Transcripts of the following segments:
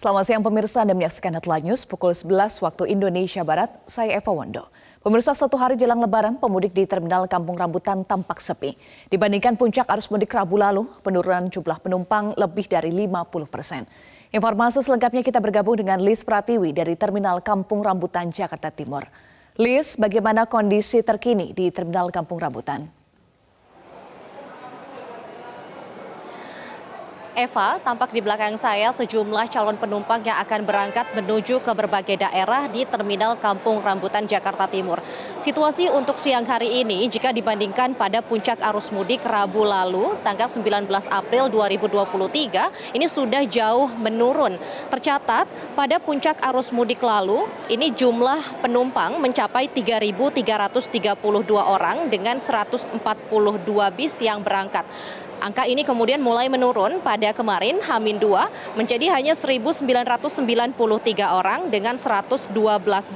Selamat siang pemirsa, Anda menyaksikan Headline News pukul 11 waktu Indonesia Barat, saya Eva Wondo. Pemirsa, satu hari jelang Lebaran, pemudik di Terminal Kampung Rambutan tampak sepi. Dibandingkan puncak arus mudik Rabu lalu, penurunan jumlah penumpang lebih dari 50%. Informasi selengkapnya kita bergabung dengan Liz Pratiwi dari Terminal Kampung Rambutan, Jakarta Timur. Liz, bagaimana kondisi terkini di Terminal Kampung Rambutan? Eva, tampak di belakang saya sejumlah calon penumpang yang akan berangkat menuju ke berbagai daerah di Terminal Kampung Rambutan, Jakarta Timur. Situasi untuk siang hari ini jika dibandingkan pada puncak arus mudik Rabu lalu, tanggal 19 April 2023, ini sudah jauh menurun. Tercatat pada puncak arus mudik lalu, ini jumlah penumpang mencapai 3.332 orang dengan 142 bis yang berangkat. Angka ini kemudian mulai menurun pada kemarin H-2 menjadi hanya 1.993 orang dengan 112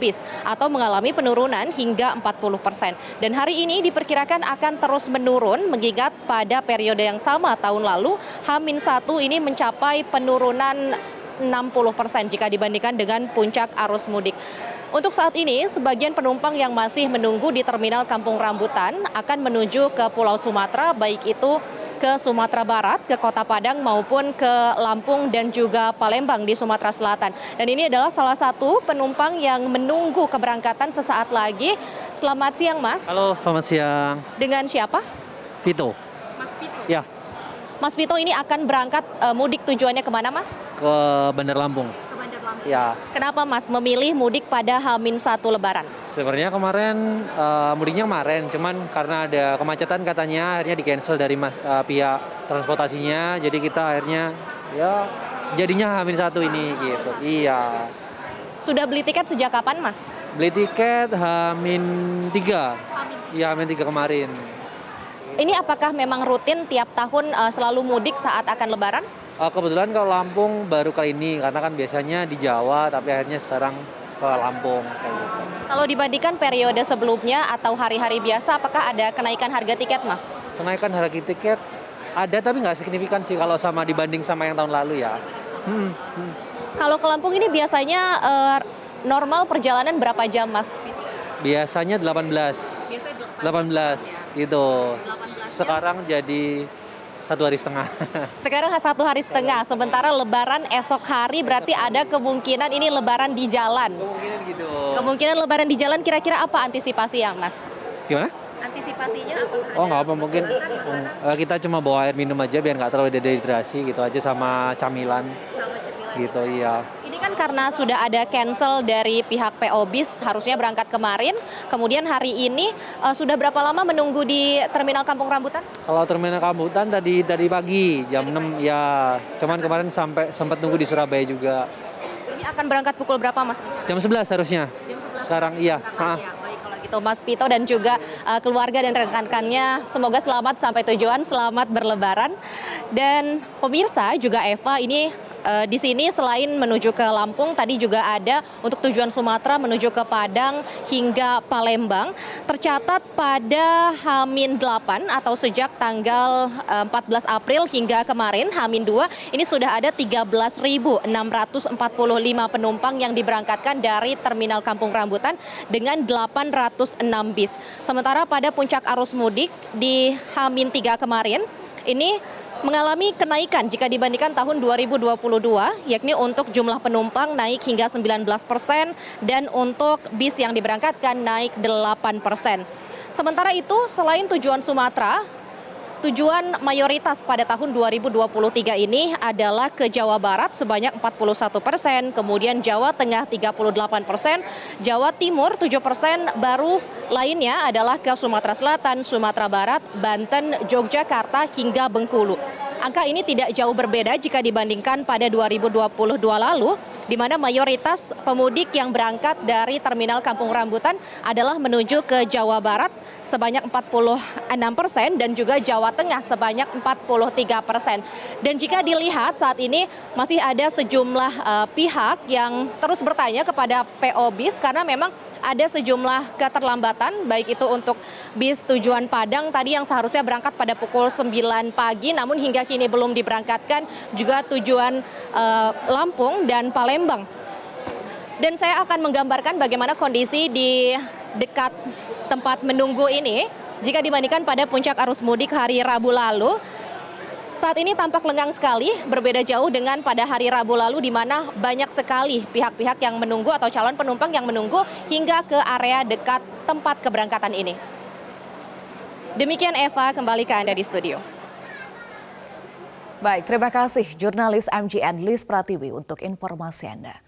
bis atau mengalami penurunan hingga 40%. Dan hari ini diperkirakan akan terus menurun mengingat pada periode yang sama tahun lalu H-1 ini mencapai penurunan 60% jika dibandingkan dengan puncak arus mudik. Untuk saat ini, sebagian penumpang yang masih menunggu di Terminal Kampung Rambutan akan menuju ke Pulau Sumatera, baik itu ke Sumatera Barat, ke Kota Padang maupun ke Lampung dan juga Palembang di Sumatera Selatan. Dan ini adalah salah satu penumpang yang menunggu keberangkatan sesaat lagi. Selamat siang, Mas. Halo, selamat siang. Dengan siapa? Vito. Mas Vito. Ya, Mas Vito ini akan berangkat mudik tujuannya kemana, Mas? ke Bandar Lampung. Ke Bandar Lampung. Ya, Kenapa, Mas, memilih mudik pada H-1 Lebaran? sebenarnya kemarin mudiknya kemarin, cuman karena ada kemacetan katanya akhirnya di-cancel dari pihak transportasinya. Jadi kita akhirnya ya jadinya H-1 ini gitu. Iya. Sudah beli tiket sejak kapan, Mas? Beli tiket H-3. Iya, H-3 kemarin. Ini apakah memang rutin tiap tahun selalu mudik saat akan Lebaran? Kebetulan kalau Lampung baru kali ini karena kan biasanya di Jawa tapi akhirnya sekarang ke Lampung kayak gitu. Kalau dibandingkan periode sebelumnya atau hari-hari biasa, apakah ada kenaikan harga tiket, Mas? Kenaikan harga tiket ada tapi nggak signifikan sih kalau dibanding sama yang tahun lalu ya. Kalau ke Lampung ini biasanya normal perjalanan berapa jam, Mas? Biasanya 18 gitu. Sekarang jadi 1,5 hari. Sekarang 1,5 hari. Sementara Lebaran esok hari berarti ada kemungkinan ini Lebaran di jalan. Kemungkinan gitu. Kemungkinan Lebaran di jalan, kira-kira apa antisipasi ya, Mas? Gimana? Antisipasinya apa? Oh nggak apa mungkin. Kita cuma bawa air minum aja biar nggak terlalu dehidrasi gitu aja sama camilan. Gitu iya. Ini kan karena sudah ada cancel dari pihak PO Bis, harusnya berangkat kemarin, kemudian hari ini sudah berapa lama menunggu di Terminal Kampung Rambutan? Kalau Terminal Rambutan tadi pagi jam 6 ya. Cuman kemarin sempat nunggu di Surabaya juga. Ini akan berangkat pukul berapa, Mas? Jam 11 harusnya. Jam 11. Sekarang iya. Ya, baik kalau gitu Mas Vito dan juga keluarga dan rekan-rekannya semoga selamat sampai tujuan, selamat berlebaran. Dan pemirsa juga Eva ini di sini selain menuju ke Lampung, tadi juga ada untuk tujuan Sumatera menuju ke Padang hingga Palembang. Tercatat pada H-8 atau sejak tanggal 14 April hingga kemarin H-2 ini sudah ada 13.645 penumpang yang diberangkatkan dari Terminal Kampung Rambutan dengan 806 bis. Sementara pada puncak arus mudik di H-3 kemarin ini mengalami kenaikan jika dibandingkan tahun 2022, yakni untuk jumlah penumpang naik hingga 19% dan untuk bis yang diberangkatkan naik 8%. Sementara itu, selain tujuan Sumatera, tujuan mayoritas pada tahun 2023 ini adalah ke Jawa Barat sebanyak 41%, kemudian Jawa Tengah 38%, Jawa Timur 7%, baru lainnya adalah ke Sumatera Selatan, Sumatera Barat, Banten, Yogyakarta hingga Bengkulu. Angka ini tidak jauh berbeda jika dibandingkan pada 2022 lalu, di mana mayoritas pemudik yang berangkat dari Terminal Kampung Rambutan adalah menuju ke Jawa Barat sebanyak 46% dan juga Jawa Tengah sebanyak 43%. Dan jika dilihat saat ini masih ada sejumlah pihak yang terus bertanya kepada PO Bis karena memang ada sejumlah keterlambatan, baik itu untuk bis tujuan Padang tadi yang seharusnya berangkat pada pukul 9 pagi, namun hingga kini belum diberangkatkan, juga tujuan Lampung dan Palembang. Dan saya akan menggambarkan bagaimana kondisi di dekat tempat menunggu ini jika dibandingkan pada puncak arus mudik hari Rabu lalu. Saat ini tampak lengang sekali, berbeda jauh dengan pada hari Rabu lalu di mana banyak sekali pihak-pihak yang menunggu atau calon penumpang yang menunggu hingga ke area dekat tempat keberangkatan ini. Demikian Eva, kembali ke Anda di studio. Baik, terima kasih jurnalis MGN Lis Pratiwi untuk informasi Anda.